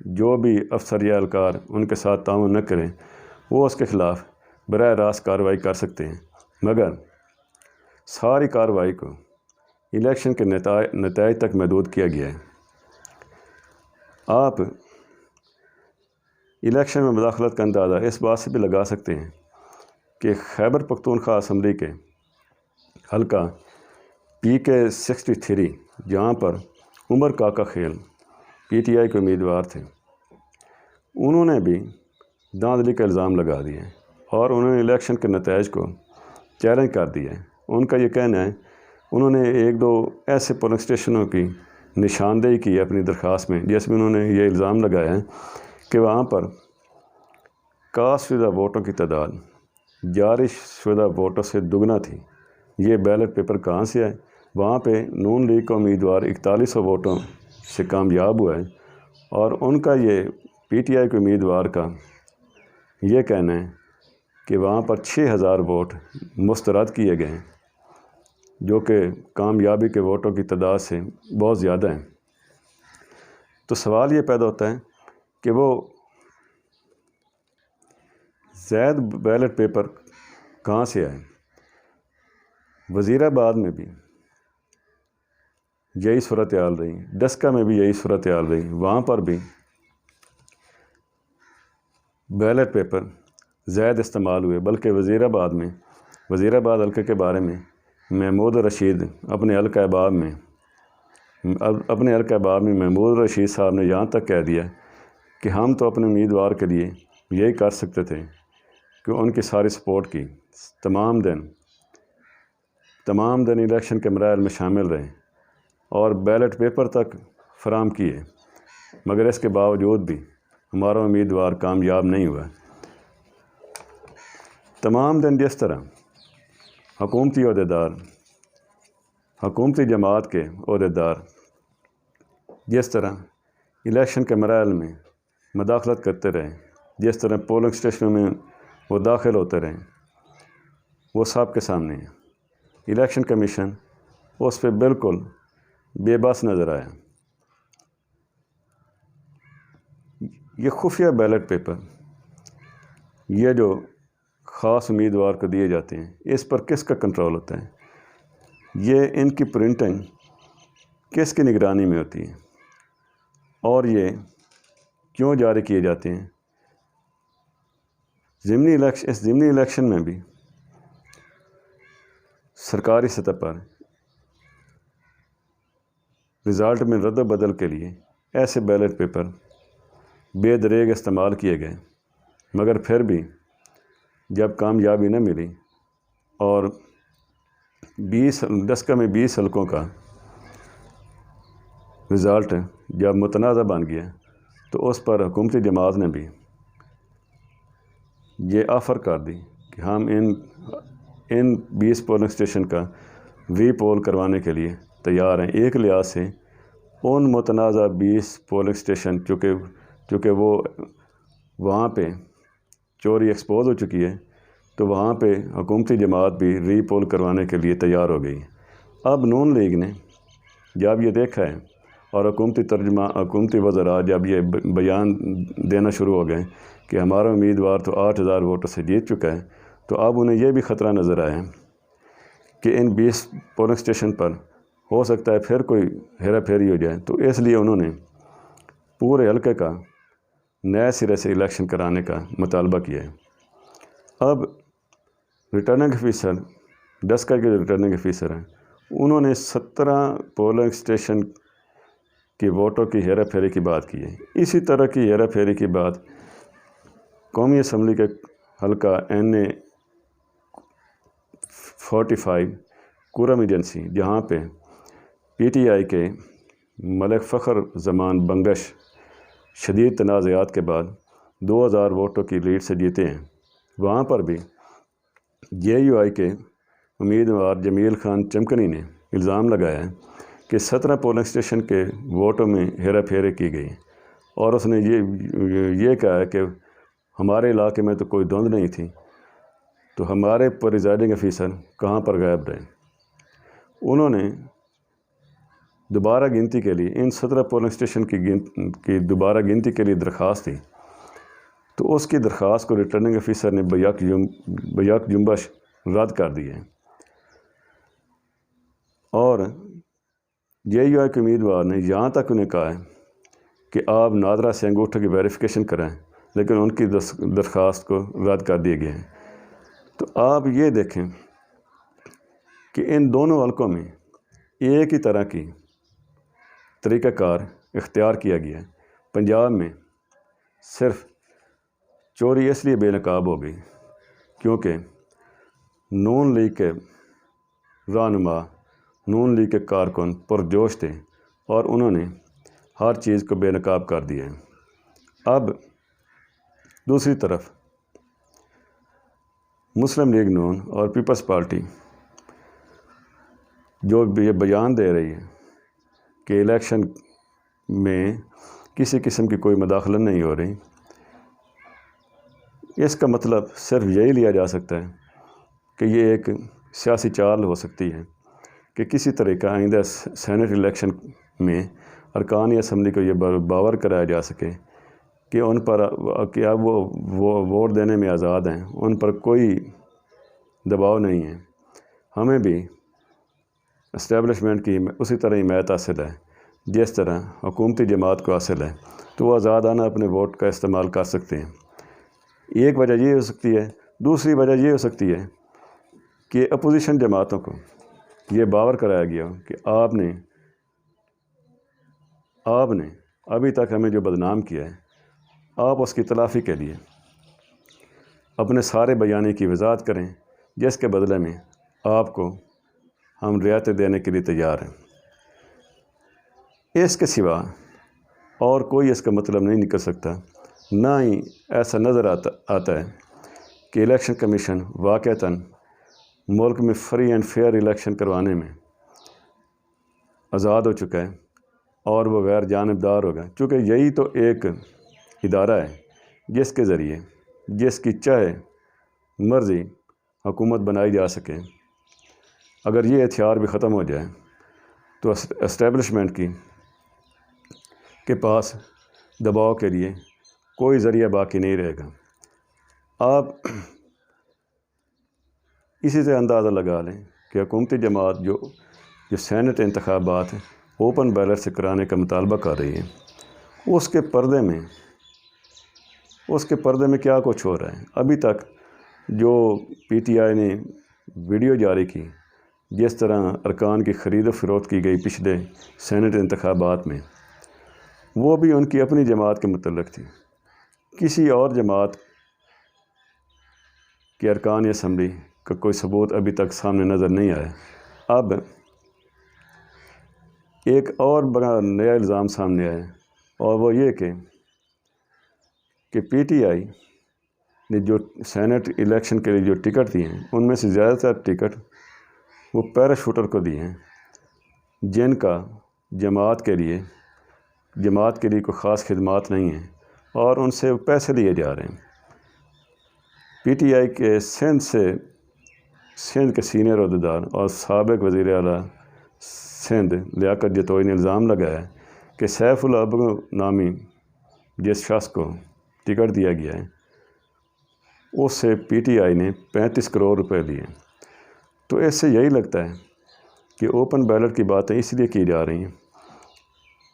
جو بھی افسر یا اہلکار ان کے ساتھ تعاون نہ کریں وہ اس کے خلاف براہ راست کارروائی کر سکتے ہیں، مگر ساری کارروائی کو الیکشن کے نتائج تک محدود کیا گیا ہے۔ آپ الیکشن میں مداخلت کا اندازہ اس بات سے بھی لگا سکتے ہیں کہ خیبر پختونخوا اسمبلی کے حلقہ PK63 جہاں پر عمر کاکا خیل PTI کے امیدوار تھے، انہوں نے بھی دھاندلی کا الزام لگا دیا اور انہوں نے الیکشن کے نتائج کو چیلنج کر دیا ہے۔ ان کا یہ کہنا ہے، انہوں نے ایک دو ایسے پولنگ اسٹیشنوں کی نشاندہی کی اپنی درخواست میں جس میں انہوں نے یہ الزام لگایا ہے کہ وہاں پر کاسٹ شدہ ووٹوں کی تعداد جاری شدہ ووٹوں سے دگنا تھی۔ یہ بیلٹ پیپر کہاں سے آئے؟ وہاں پہ نون لیگ کا امیدوار 4100 ووٹوں سے کامیاب ہوا ہے اور ان کا یہ PTI کے امیدوار کا یہ کہنا ہے کہ وہاں پر 6000 ووٹ مسترد کیے گئے ہیں، جو کہ کامیابی کے ووٹوں کی تعداد سے بہت زیادہ ہیں۔ تو سوال یہ پیدا ہوتا ہے کہ وہ زائد بیلٹ پیپر کہاں سے آئے؟ وزیر آباد میں بھی یہی صورتحال رہی، ڈسکا میں بھی یہی صورتحال رہی، وہاں پر بھی بیلٹ پیپر زائد استعمال ہوئے، بلکہ وزیر آباد حلقے کے بارے میں محمود رشید اپنے حلقہ احباب میں محمود رشید صاحب نے یہاں تک کہہ دیا کہ ہم تو اپنے امیدوار کے لیے یہی کر سکتے تھے کہ ان کی ساری سپورٹ کی، تمام دن الیکشن کے مراحل میں شامل رہے اور بیلٹ پیپر تک فراہم کیے، مگر اس کے باوجود بھی ہمارا امیدوار کامیاب نہیں ہوا۔ تمام دن جس طرح حکومتی عہدیدار، حکومتی جماعت کے عہدیدار جس طرح الیکشن کے مراحل میں مداخلت کرتے رہے، جس طرح پولنگ اسٹیشنوں میں وہ داخل ہوتے رہے، وہ سب کے سامنے ہے۔ الیکشن کمیشن اس پہ بالکل بے بس نظر آیا۔ یہ خفیہ بیلٹ پیپر، یہ جو خاص امیدوار کو دیے جاتے ہیں، اس پر کس کا کنٹرول ہوتا ہے؟ یہ ان کی پرنٹنگ کس کی نگرانی میں ہوتی ہے اور یہ کیوں جاری کیے جاتے ہیں؟ اس ضمنی الیکشن میں بھی سرکاری سطح پر رزلٹ میں رد و بدل کے لیے ایسے بیلٹ پیپر بے دریغ استعمال کیے گئے، مگر پھر بھی جب کامیابی نہ ملی اور ڈسکا میں 20 حلقوں کا رزلٹ جب متنازع بن گیا تو اس پر حکومتی جماعت نے بھی یہ آفر کر دی کہ ہم ان 20 پولنگ اسٹیشن کا ری پول کروانے کے لیے تیار ہیں۔ ایک لحاظ سے ان متنازع 20 پولنگ اسٹیشن چونکہ وہ وہاں پہ چوری ایکسپوز ہو چکی ہے، تو وہاں پہ حکومتی جماعت بھی ری پول کروانے کے لیے تیار ہو گئی۔ اب نون لیگ نے جب یہ دیکھا ہے اور حکومتی وزراء جب یہ بیان دینا شروع ہو گئے کہ ہمارا امیدوار تو 8000 ووٹوں سے جیت چکا ہے، تو اب انہیں یہ بھی خطرہ نظر آیا کہ ان 20 پولنگ اسٹیشن پر ہو سکتا ہے پھر کوئی ہیرا پھیری ہو جائے، تو اس لیے انہوں نے پورے حلقے کا نئے سرے سے الیکشن کرانے کا مطالبہ کیا ہے۔ اب ریٹرننگ افیسر، ڈسکا کے جو ریٹرننگ افیسر ہیں، انہوں نے 17 پولنگ اسٹیشن کی ووٹوں کی ہیرا پھیری کی بات کی ہے۔ اسی طرح کی ہیرا پھیری کی بات قومی اسمبلی کے حلقہ NA 45 کورم ایجنسی، جہاں پہ PTI کے ملک فخر زمان بنگش شدید تنازعات کے بعد 2000 ووٹوں کی لیڈ سے جیتے ہیں، وہاں پر بھی JUI کے امیدوار جمیل خان چمکنی نے الزام لگایا ہے کہ 17 پولنگ اسٹیشن کے ووٹوں میں ہیرا پھیری کی گئی، اور اس نے یہ کہا ہے کہ ہمارے علاقے میں تو کوئی دھند نہیں تھی، تو ہمارے پریزائڈنگ افیسر کہاں پر غائب رہے۔ انہوں نے دوبارہ گنتی کے لیے ان 17 پولنگ اسٹیشن کی دوبارہ گنتی کے لیے درخواست تھی، تو اس کی درخواست کو ریٹرننگ آفیسر نے بیک جنبش رد کر دی ہے، اور JUI کے امیدوار نے یہاں تک انہیں کہا ہے کہ آپ نادرا سے انگوٹھے کی ویریفیکیشن کرائیں، لیکن ان کی درخواست کو رد کر دیے گئے ہیں۔ تو آپ یہ دیکھیں کہ ان دونوں حلقوں میں ایک ہی طرح کی طریقہ کار اختیار کیا گیا ہے۔ پنجاب میں صرف چوری اس لیے بے نقاب ہو گئی کیونکہ نون لیگ کے رہنما، نون لیگ کے کارکن پرجوش تھے اور انہوں نے ہر چیز کو بے نقاب کر دیا ہے۔ اب دوسری طرف مسلم لیگ نون اور پیپلز پارٹی جو یہ بیان دے رہی ہے کہ الیکشن میں کسی قسم کی کوئی مداخلت نہیں ہو رہی، اس کا مطلب صرف یہی لیا جا سکتا ہے کہ یہ ایک سیاسی چال ہو سکتی ہے کہ کسی طرح کا آئندہ سینٹ الیکشن میں ارکان اسمبلی کو یہ باور کرایا جا سکے کہ ان پر کہ اب وہ ووٹ دینے میں آزاد ہیں، ان پر کوئی دباؤ نہیں ہے۔ ہمیں بھی اسٹیبلشمنٹ کی اسی طرح حمایت حاصل ہے جس طرح حکومتی جماعت کو حاصل ہے، تو وہ آزادانہ اپنے ووٹ کا استعمال کر سکتے ہیں۔ ایک وجہ یہ ہو سکتی ہے۔ دوسری وجہ یہ ہو سکتی ہے کہ اپوزیشن جماعتوں کو یہ باور کرایا گیا ہو کہ آپ نے ابھی تک ہمیں جو بدنام کیا ہے، آپ اس کی تلافی کے لیے اپنے سارے بیانے کی وضاحت کریں، جس کے بدلے میں آپ کو ہم رعایتیں دینے کے لیے تیار ہیں۔ اس کے سوا اور کوئی اس کا مطلب نہیں نکل سکتا۔ نہ ہی ایسا نظر آتا ہے کہ الیکشن کمیشن واقعتاً ملک میں فری اینڈ فیئر الیکشن کروانے میں آزاد ہو چکا ہے اور وہ غیر جانبدار ہوگا، چونکہ یہی تو ایک ادارہ ہے جس کے ذریعے جس کی چاہے مرضی حکومت بنائی جا سکے۔ اگر یہ ہتھیار بھی ختم ہو جائے تو اسٹیبلشمنٹ کے پاس دباؤ کے لیے کوئی ذریعہ باقی نہیں رہے گا۔ آپ اسی سے اندازہ لگا لیں کہ حکومتی جماعت جو سینٹ انتخابات اوپن بیلٹ سے کرانے کا مطالبہ کر رہی ہے، اس کے پردے میں کیا کچھ ہو رہا ہے۔ ابھی تک جو PTI نے ویڈیو جاری کی، جس طرح ارکان کی خرید و فروخت کی گئی پچھلے سینٹ انتخابات میں، وہ بھی ان کی اپنی جماعت کے متعلق تھی۔ کسی اور جماعت کے ارکان اسمبلی کا کوئی ثبوت ابھی تک سامنے نظر نہیں آیا۔ اب ایک اور بڑا نیا الزام سامنے آیا، اور وہ یہ کہ PTI نے جو سینٹ الیکشن کے لیے جو ٹکٹ دیے ہیں، ان میں سے زیادہ تر ٹکٹ وہ پیراشوٹر کو دیے ہیں، جن کا جماعت کے لیے کوئی خاص خدمات نہیں ہیں، اور ان سے پیسے لیے جا رہے ہیں۔ PTI کے سندھ کے سینئر عہدیدار اور سابق وزیر اعلیٰ سندھ لیاقت جتوئی نے الزام لگایا کہ سیف العبو نامی جس شخص کو ٹکٹ دیا گیا ہے، اس سے PTI نے 35 کروڑ روپے لیے۔ تو اس سے یہی لگتا ہے کہ اوپن بیلٹ کی باتیں اس لیے کی جا رہی ہیں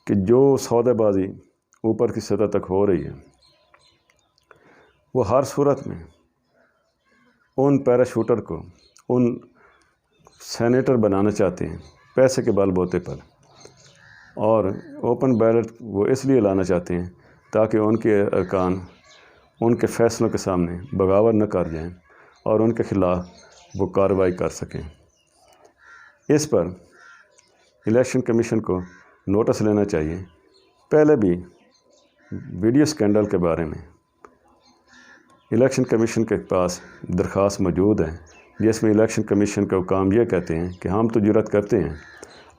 کہ جو سودہ بازی اوپر کی سطح تک ہو رہی ہے، وہ ہر صورت میں ان پیراشوٹر کو ان سینیٹر بنانا چاہتے ہیں پیسے کے بل بوتے پر، اور اوپن بیلٹ وہ اس لیے لانا چاہتے ہیں تاکہ ان کے ارکان ان کے فیصلوں کے سامنے بغاوت نہ کر جائیں اور ان کے خلاف وہ کارروائی کر سکیں۔ اس پر الیکشن کمیشن کو نوٹس لینا چاہیے۔ پہلے بھی ویڈیو سکینڈل کے بارے میں الیکشن کمیشن کے پاس درخواست موجود ہے، جس میں الیکشن کمیشن کے حکام یہ کہتے ہیں کہ ہم تو جرات کرتے ہیں،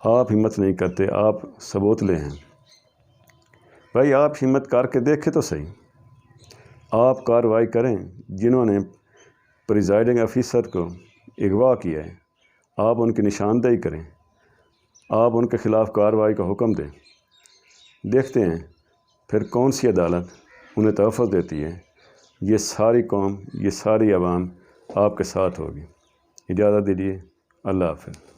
آپ ہمت نہیں کرتے، آپ ثبوت لے ہیں۔ بھائی آپ ہمت کر کے دیکھیں تو صحیح، آپ کارروائی کریں۔ جنہوں نے پریزائڈنگ آفیسر کو اغوا کیا ہے، آپ ان کی نشاندہی کریں۔ آپ ان کے خلاف کارروائی کا حکم دیں۔ دیکھتے ہیں پھر کون سی عدالت انہیں تحفظ دیتی ہے۔ یہ ساری قوم، یہ ساری عوام آپ کے ساتھ ہوگی۔ اجازت دیجیے، اللہ حافظ۔